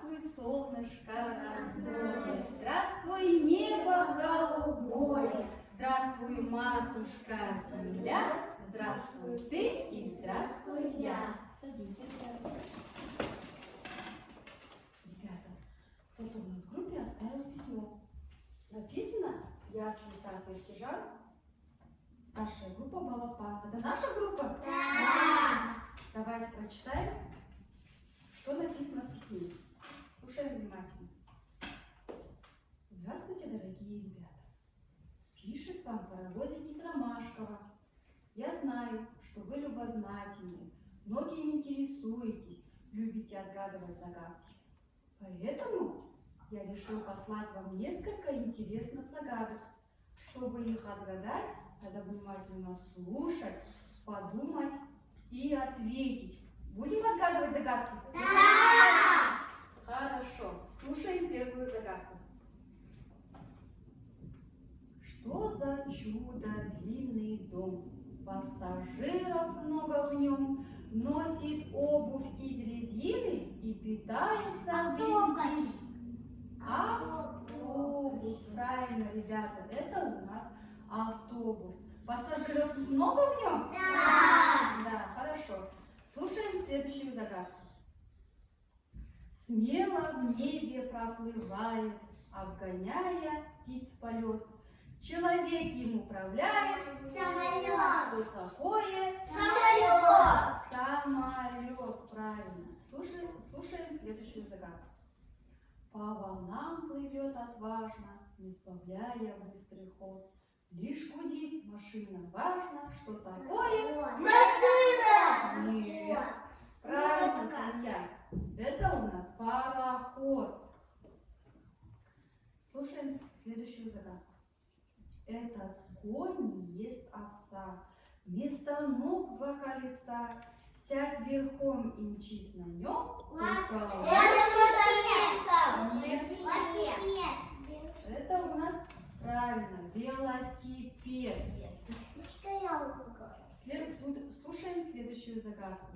Здравствуй, солнышко родное, здравствуй, небо голубое, здравствуй, матушка земля, здравствуй ты и здравствуй я. Садимся, ребята. Ребята, кто-то у нас в группе оставил письмо. Написано «Ясли сад Иркижан». Старшая группа Балапан. Это наша группа? Да! Давайте прочитаем, что написано в письме. Слушаем внимательно. Здравствуйте, дорогие ребята. Пишет вам паровозик из Ромашкова. Я знаю, что вы любознательны, многим интересуетесь, любите отгадывать загадки. Поэтому я решил послать вам несколько интересных загадок. Чтобы их отгадать, надо внимательно слушать, подумать и ответить. Будем отгадывать загадки? Да! Хорошо. Слушаем первую загадку. Что за чудо длинный дом? Пассажиров много в нем, носит обувь из резины и питается бензином. Автобус. Правильно, ребята, это у нас автобус. Пассажиров много в нем? Да! Да, хорошо. Слушаем следующую загадку. Смело в небе проплывает, обгоняя птиц полет. Человек им управляет. Самолет! Что такое? Самолет! Самолет, правильно. Слушаем следующую загадку. По волнам плывет отважно, не сбавляя быстрый ход. Лишь гудит машина, важно, что такое? Машина! Нет. Правильно, Санья. Это у нас пароход. Слушаем следующую загадку. Этот конь не ест овса, вместо ног два колеса. Сядь верхом и мчись на нем. Это у нас правильно, велосипед. Слушаем следующую загадку.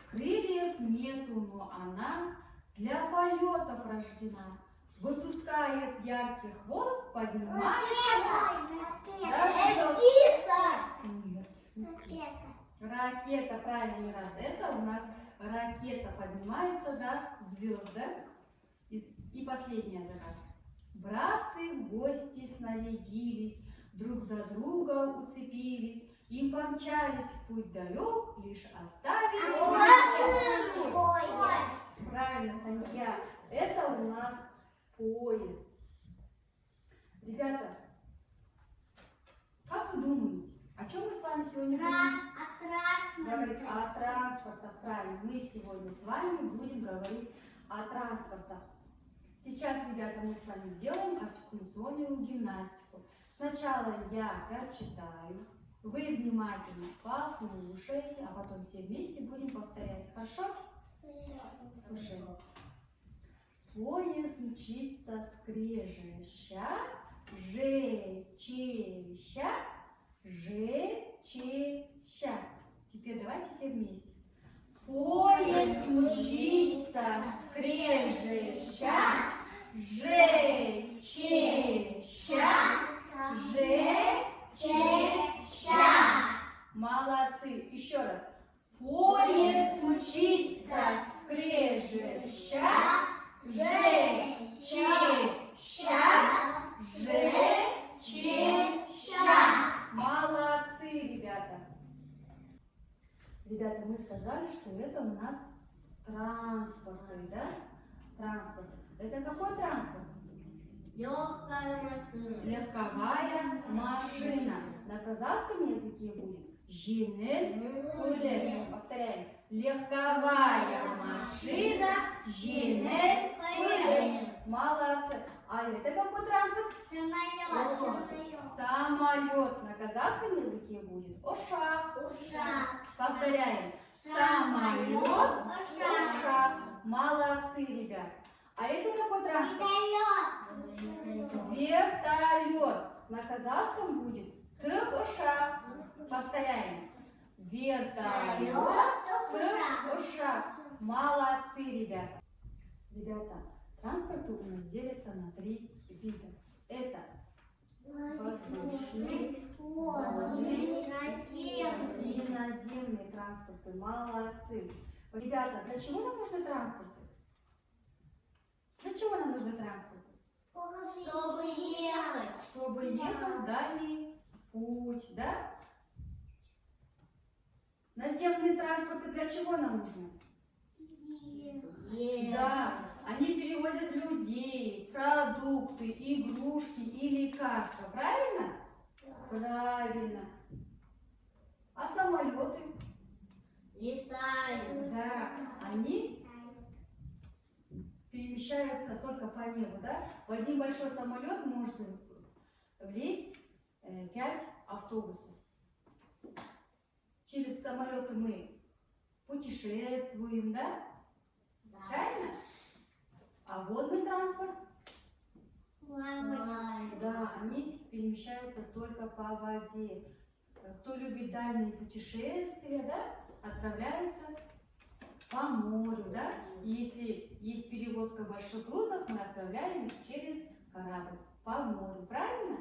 Крыльев нету, но она для полетов рождена. Выпускает яркий хвост, поднимается. Нет. Ракета, правильный раз. Это у нас ракета поднимается до звезд, да? И последняя загадка. Братцы в гости снарядились, друг за друга уцепились, и помчались в путь далек, лишь оставили Поезд. Правильно, Санья. Это у нас поезд. Ребята, как вы думаете, о чем мы с вами сегодня будем говорить? О транспортах, правильно. Мы сегодня с вами будем говорить о транспортах. Сейчас, ребята, мы с вами сделаем артикуляционную гимнастику. Сначала я прочитаю, вы внимательно послушаете, а потом все вместе будем повторять. Хорошо? Слушаем. Поезд мчится скрежеща, жечеща, жечеща. Теперь давайте все вместе. Поезд мчится скрежеща, жечеща, жечеща. Молодцы. Еще раз. Поезд мчится скрежеща, жечеща, жечеща. Молодцы, ребята. Ребята, мы сказали, что это у нас транспорт, да? Транспорт. Это какой транспорт? Легкая машина. Легковая машина. На казахском языке будет жеңіл. Повторяем. Легковая машина, жеңіл. Молодцы. А это какой транспорт? Самолет. Самолет. На казахском языке будет ошак. Ушак. Повторяем. Самолет, ошак. Молодцы, ребят. А это какой транспорт? Вертолет. На казахском будет ты-ошак. Повторяем. Вертолет, ты-ошак. Молодцы, ребята. Ребята, транспорты у нас делятся на 3 вида. Это воздушный, водный и наземные транспорты. Молодцы. Ребята, для чего нам нужны транспорты? Для чего нам нужны транспорты? Чтобы ехать. Чтобы ехать в дальний путь, да? Наземные транспорты для чего нам нужны? Да, они перевозят людей, продукты, игрушки и лекарства. Правильно? Правильно. А самолеты? Летаем. Да, они перемещаются только по небу, да? В один большой самолет может влезть 5 автобусов. Через самолеты мы путешествуем, да? Правильно? А водный транспорт? Да, они перемещаются только по воде. Кто любит дальние путешествия, да, отправляются по морю, да? И если есть перевозка больших грузов, мы отправляем их через корабль по морю. Правильно?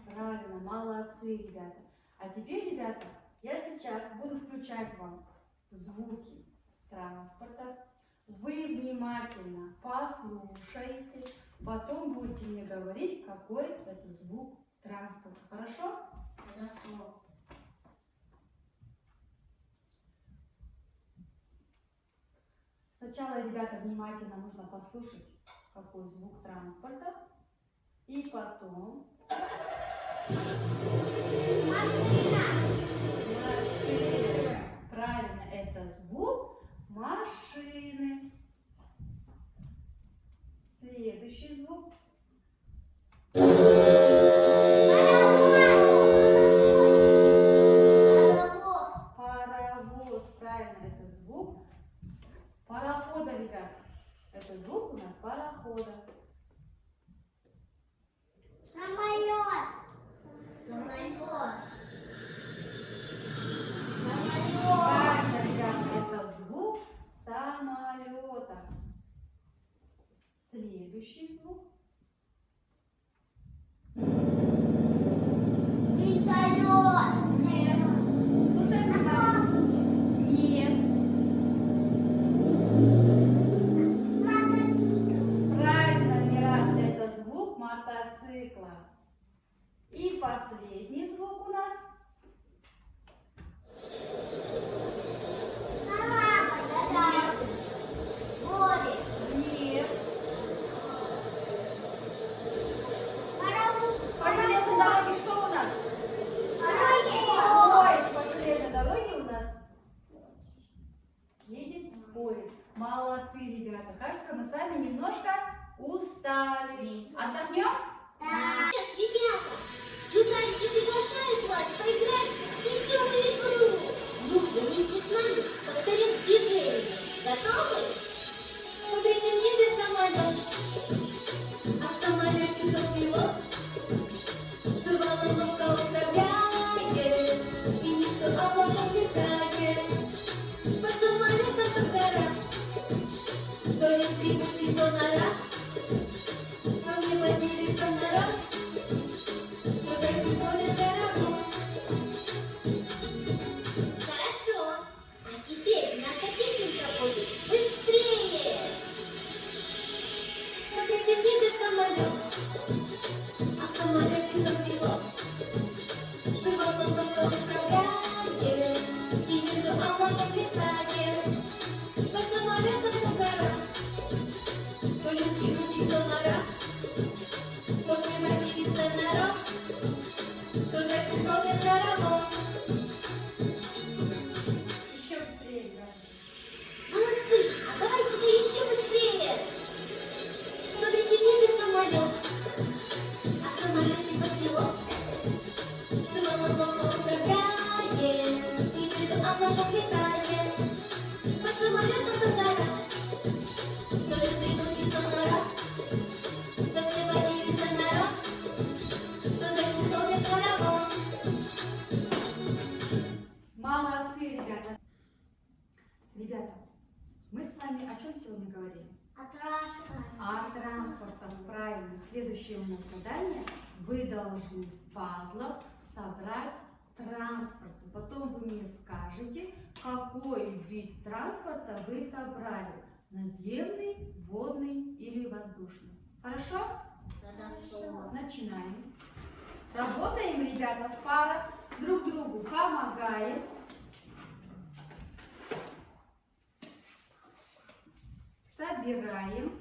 Правильно, молодцы, ребята. А теперь, ребята, я сейчас буду включать вам звуки транспорта. Вы внимательно послушайте, потом будете мне говорить, какой это звук транспорта. Хорошо? Хорошо. Сначала, ребята, внимательно нужно послушать, какой звук транспорта. И потом... Машина. Машина. Правильно, это звук машины. Следующий звук. Паровоз. Паровоз. Правильно, это звук парохода, ребят. Это звук у нас парохода. Самолет. Самолет. Правильно, ребята, это звук самолета. Следующий звук. Вертолет. Нет. Слушай внимательно. Нет. Правильно, не раз, это звук мотоцикла. И последний звук у нас. Море. Нет. Паровоз. По железной дороге что у нас? Поезд. По железной дороге у нас едет поезд. Молодцы, ребята. Кажется, мы с вами немножко устали. Отдохнем? Ребята, журналики приглашают вас поиграть в веселую игру. Нужно вместе с нами повторять движение. Готовы? Смотрите, в небе самолет, а в самолете кто пилот? Штурвалом ловко управляет, и ничто облаком летает. Под самолетом под гора, то ли скрипучий, то нора. Но не поделится народ, кто зайти более дорого. Хорошо, а теперь наша песенка будет быстрее. Смотрите, в небе самолет, а в самолете там пилот. Штурвалом ловко управляет, и между облаком летает. Под самолетом по горам, то ли скрипучий, то нора. То превратится народ, то зацепит дорогу. Еще быстрее, ребята. Молодцы, а давайте-ка еще быстрее. Смотрите, в небе самолет, а в самолете под пилот. Штурвалом ловко управляет, и между облаком летает. Под самолетом до гора, то ли скрипучий, то нора. То превратится народ, то зацепит дорогу. Молодцы, ребята. Ребята, мы с вами о чем сегодня говорили? А транспортом, правильно. Следующее у нас задание. Вы должны из пазлов собрать транспорт. Потом вы мне скажете, какой вид транспорта вы собрали. Наземный, водный или воздушный. Хорошо? Начинаем. Работаем, ребята, в парах. Друг другу помогаем. Собираем.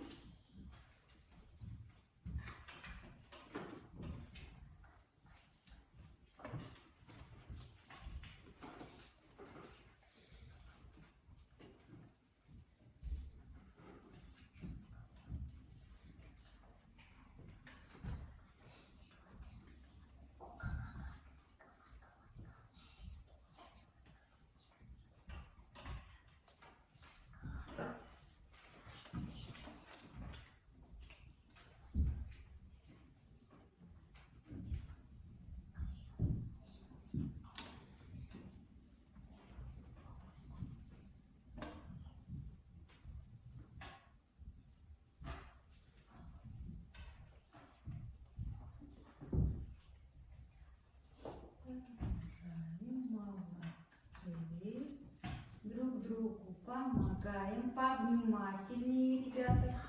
Молодцы. Друг другу помогаем. Повнимательнее, ребята.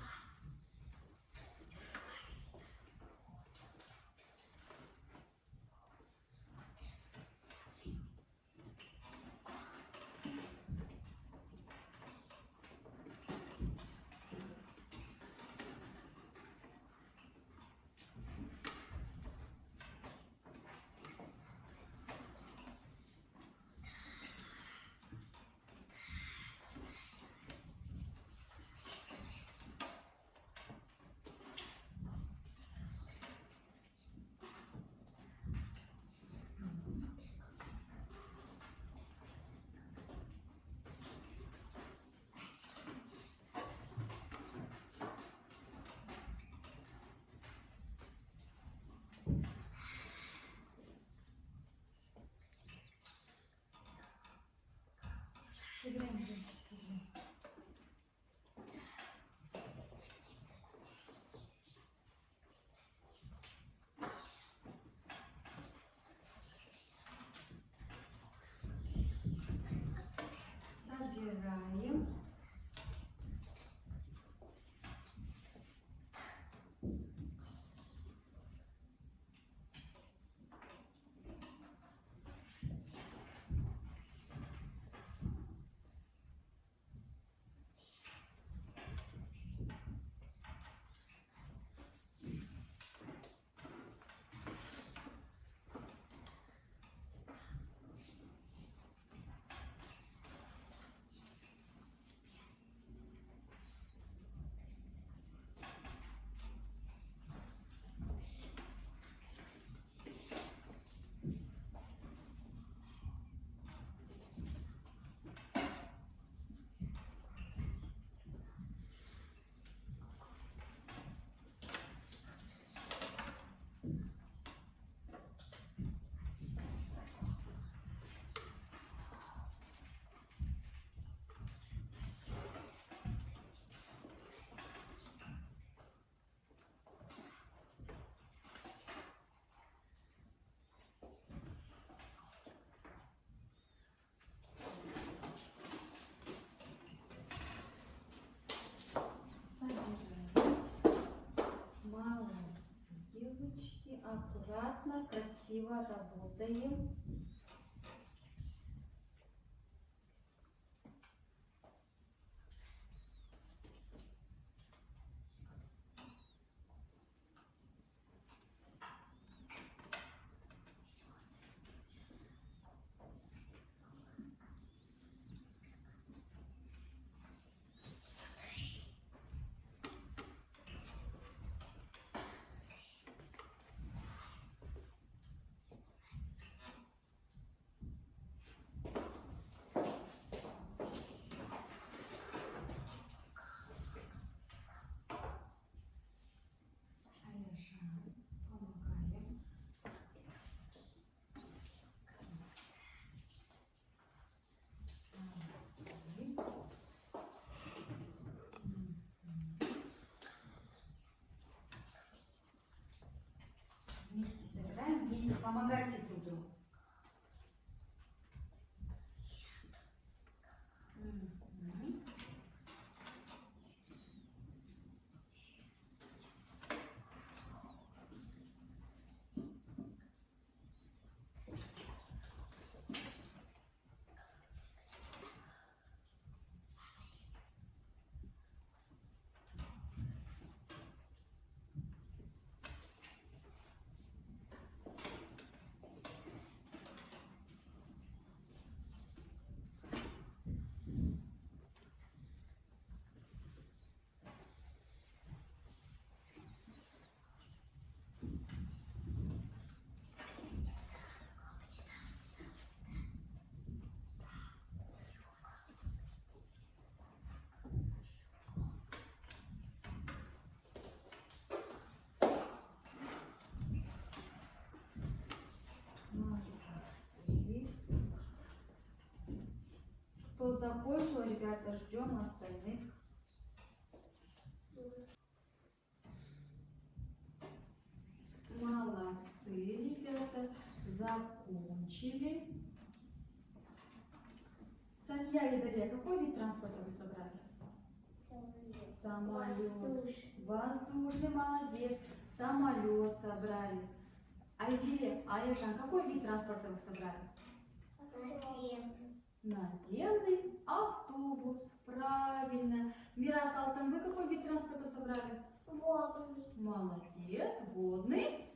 Собираем, девочки, собираем. Собираем. Молодцы, девочки. Аккуратно, красиво работаем. Помогайте друг другу. Мгм. Молодцы. Кто закончил, ребята, ждем остальных. Молодцы, ребята, закончили. Санья и Дарья, какой вид транспорта вы собрали? Самолет. Воздушный, молодец. Самолет собрали. Айзере, Аяшан, какой вид транспорта вы собрали? Наземный автобус. Правильно. Мирас, Алтан, вы какой вид транспорта собрали? Молодец. Водный.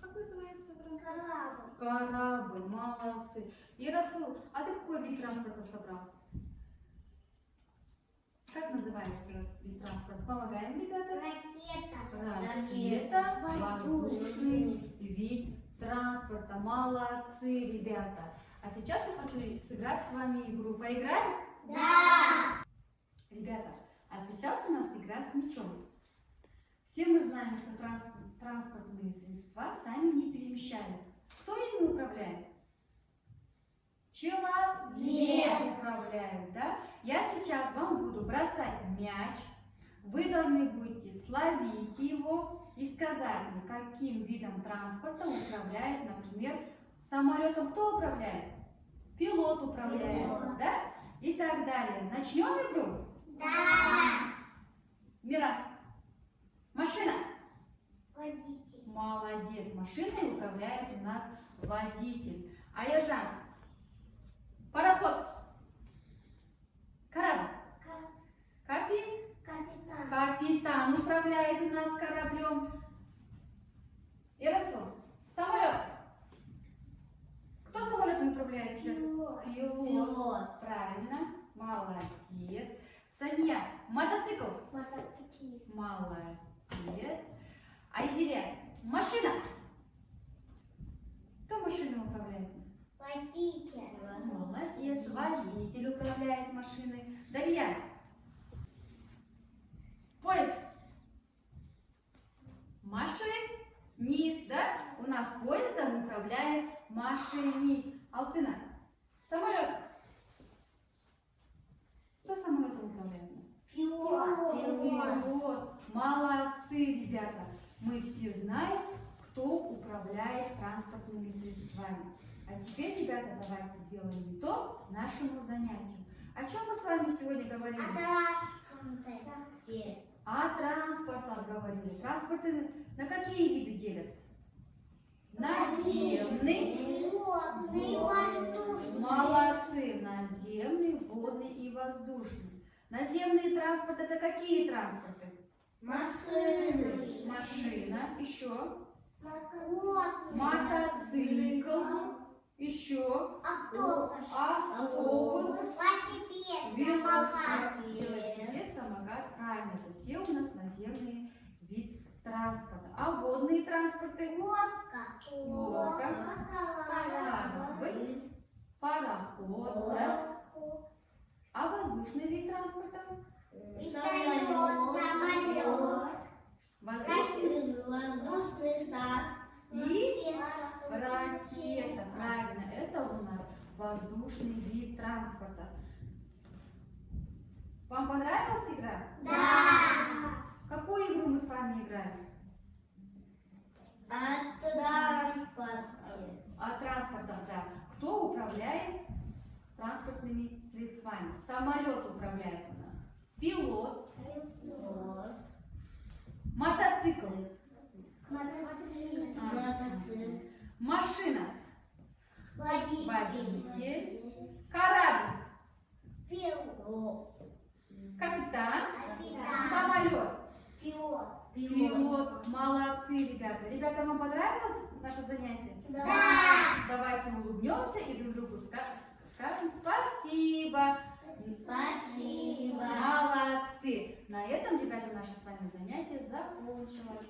Как называется транспорт? Корабль. Молодцы. И Расул, а ты какой вид транспорта собрал? Как называется вид транспорта? Помогаем, ребята. Ракета. Воздушный вид транспорта. Молодцы, ребята. А сейчас я хочу сыграть с вами игру. Поиграем? Да! Ребята, а сейчас у нас игра с мячом. Все мы знаем, что транспортные средства сами не перемещаются. Кто ими управляет? Человек управляет, да? Я сейчас вам буду бросать мяч. Вы должны будете словить его и сказать мне, каким видом транспорта управляет, например, самолетом. Кто управляет? Пилот управляет, Пилот. да? И так далее. Начнем игру? Да! Мирас, машина. Водитель. Молодец. Машиной управляет у нас водитель. Аяжан, пароход. Корабль. Капитан. Капитан управляет у нас кораблем. Ирасу, самолет. Кто самолетом управляет? Пилот. Пилот. Правильно. Молодец. Санья, мотоцикл. Мотоциклист. Молодец. Айзере, машина. Кто машиной управляет у нас? Водитель. Молодец. Водитель управляет машиной. Дарья. Поезд. Машинист, да? У нас поездом управляет машинист. Алтына. Самолет. Кто самолетом управляет у нас? Пилот. Пилот. Молодцы, ребята. Мы все знаем, кто управляет транспортными средствами. А теперь, ребята, давайте сделаем итог нашему занятию. О чем мы с вами сегодня говорили? О транспортах говорили. Транспорты на какие виды делятся? Наземный. Водный, воздушный. Молодцы. Наземный, водный и воздушный. Наземный транспорт — это какие транспорты? Машины. Машина. Еще. Мотоцикл. Мотоцикл. Еще. Автобус. Автобус. Велосипед. Велосипед, самокат. Правильно. Это все у нас наземные виды транспорта. А водные транспорты? Лодка. Корабль. Пароход. Да? А воздушный вид транспорта? Вертолет. Самолет. Воздушный. Воздушный сад. И ракета. Правильно. Это у нас воздушный вид транспорта. Вам понравилась игра? Да. Какую игру мы с вами играем? О транспортах, да. Кто управляет транспортными средствами? Самолет управляет у нас. Пилот. Мотоцикл. Машина. Водитель. Корабль. Капитан. Самолет. Пилот. Молодцы, ребята. Ребята, вам понравилось наше занятие? Да. Давайте улыбнемся и друг другу скажем спасибо. Спасибо. Молодцы. На этом, ребята, наше с вами занятие закончилось.